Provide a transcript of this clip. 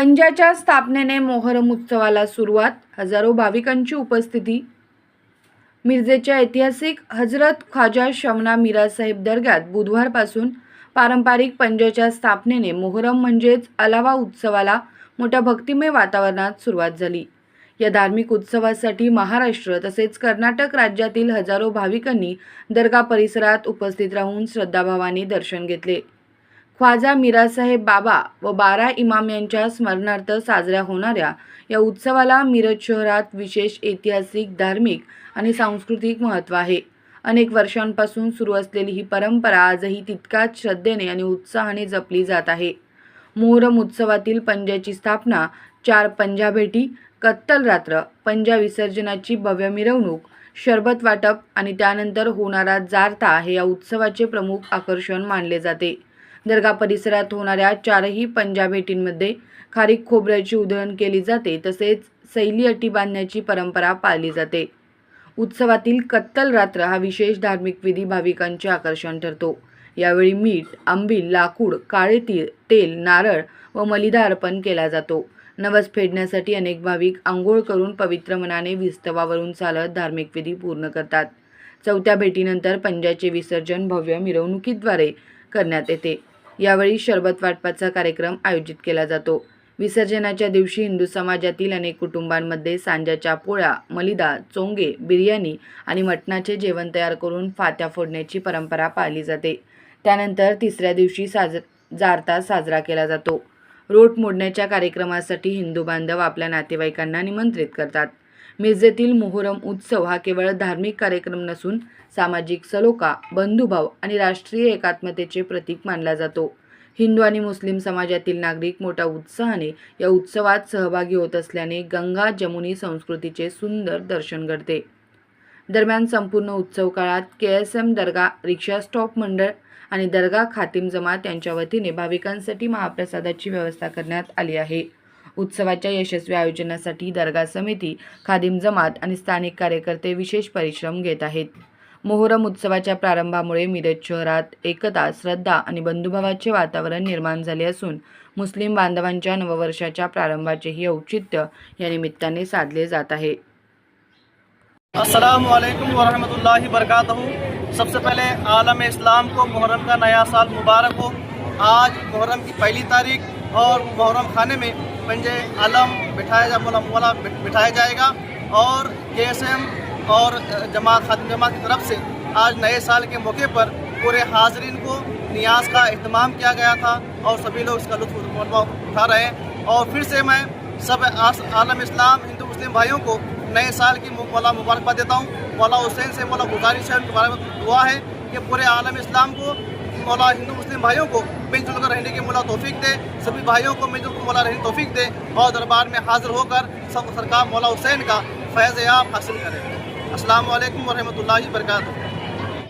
पंजाच्या स्थापनेने मोहरम उत्सवाला सुरुवात, हजारो भाविकांची उपस्थिती। मिरजेच्या ऐतिहासिक हजरत ख्वाजा शमना मीरा साहिब दर्ग्यात बुधवारपासून पारंपरिक पंजाच्या स्थापनेने मोहरम म्हणजेच अलावा उत्सवाला मोठ्या भक्तिमय वातावरणात सुरुवात झाली। या धार्मिक उत्सवासाठी महाराष्ट्र तसेच कर्नाटक राज्यातील हजारो भाविकांनी दर्गा परिसरात उपस्थित राहून श्रद्धाभावाने दर्शन घेतले। ख्वाजा मीरासाहेब बाबा व 12 इमाम यांच्या स्मरणार्थ साजऱ्या होणाऱ्या या उत्सवाला मिरज शहरात विशेष ऐतिहासिक, धार्मिक आणि सांस्कृतिक महत्त्व आहे। अनेक वर्षांपासून सुरू असलेली ही परंपरा आजही तितक्याच श्रद्धेने आणि उत्साहाने जपली जात आहे। मोहरम उत्सवातील पंजाची स्थापना, 4 पंजा भेटी, कत्तल रात्र, पंजा विसर्जनाची भव्य मिरवणूक, शरबत वाटप आणि त्यानंतर होणारा जारता हे या उत्सवाचे प्रमुख आकर्षण मानले जाते। दर्गा परिसरात होणाऱ्या 4ही पंजा भेटींमध्ये खारीक खोबऱ्याची उधळण केली जाते, तसेच सैली अटी बांधण्याची परंपरा पाळली जाते। उत्सवातील कत्तल रात्र हा विशेष धार्मिक विधी भाविकांचे आकर्षण ठरतो। यावेळी मीठ, आंबील, लाकूड, काळे तीळ, तेल, नारळ व मलिदा अर्पण केला जातो। नवस फेडण्यासाठी अनेक भाविक आंघोळ करून पवित्र मनाने विस्तवावरून चालत धार्मिक विधी पूर्ण करतात। 4थ्या भेटीनंतर पंजाचे विसर्जन भव्य मिरवणुकीद्वारे करण्यात येते। यावेळी शरबत वाटपाचा कार्यक्रम आयोजित केला जातो। विसर्जनाच्या दिवशी हिंदू समाजातील अनेक कुटुंबांमध्ये सांज्याच्या पोळ्या, मलिदा, चोंगे, बिर्याणी आणि मटणाचे जेवण तयार करून फात्या फोडण्याची परंपरा पाळली जाते। त्यानंतर 3ऱ्या दिवशी जारता साजरा केला जातो। रोट मोडण्याच्या कार्यक्रमासाठी हिंदू बांधव आपल्या नातेवाईकांना निमंत्रित करतात। मिरजेतील मोहरम उत्सव हा केवळ धार्मिक कार्यक्रम नसून सामाजिक सलोखा, बंधुभाव आणि राष्ट्रीय एकात्मतेचे प्रतीक मानला जातो। हिंदू आणि मुस्लिम समाजातील नागरिक मोठ्या उत्साहाने या उत्सवात सहभागी होत असल्याने गंगा जमुनी संस्कृतीचे सुंदर दर्शन घडते। दरम्यान संपूर्ण उत्सव काळात KSM दर्गा रिक्षा स्टॉप मंडळ आणि दर्गा खातीम जमात यांच्या वतीने भाविकांसाठी महाप्रसादाची व्यवस्था करण्यात आली आहे। उत्सवाच्या यशस्वी आयोजनासाठी दर्गा समिती, खादिम जमात आणि स्थानिक कार्यकर्ते विशेष परिश्रम घेत आहेत। मोहरम उत्सवाच्या प्रारंभामुळे मिरज शहरात एकता, श्रद्धा आणि बंधुभावाचे वातावरण निर्माण झाले असून मुस्लिम बांधवांच्या नववर्षाच्या प्रारंभाचेही औचित्य या निमित्ताने साधले जात आहे। अस्सलामु अलैकुम वरहमतुल्लाहि बरकातहू। सबसे पहले आलम इस्लाम को मुहर्रम का नया साल मुबारक हो। आज मुहर्रम की पहली तारीख और मुहर्रम खाने में पंजे आलम बिठाया जाएगा और KSM और खादिम जमात की तरफ से आज नए साल के मौके पर पूरे हाजरीन को नियाज का अहतमाम किया गया था और सभी लोग इसका लुत्फ़ उठा रहे हैं। और फिर से मैं सब आलम इस्लाम हिंदू मुस्लिम भाइयों को नए साल की मुबारकबाद देता हूँ। मौला हुसैन से गुजारिश है, उनके बारे में दुआ है कि पूरे आलम इस्लाम को मौला हिंदू मुस्लिम भाइयों को मिलजुल कर रहने की मौला तौफीक दे, सभी भाइयों को मिलजुल कर मौला रहने की तौफीक दे और दरबार में हाजिर होकर सब सरकार मौला हुसैन का फैज़ याब हासिल करें। अस्सलामु अलैकुम वरहमतुल्लाहि वबरकातुहू।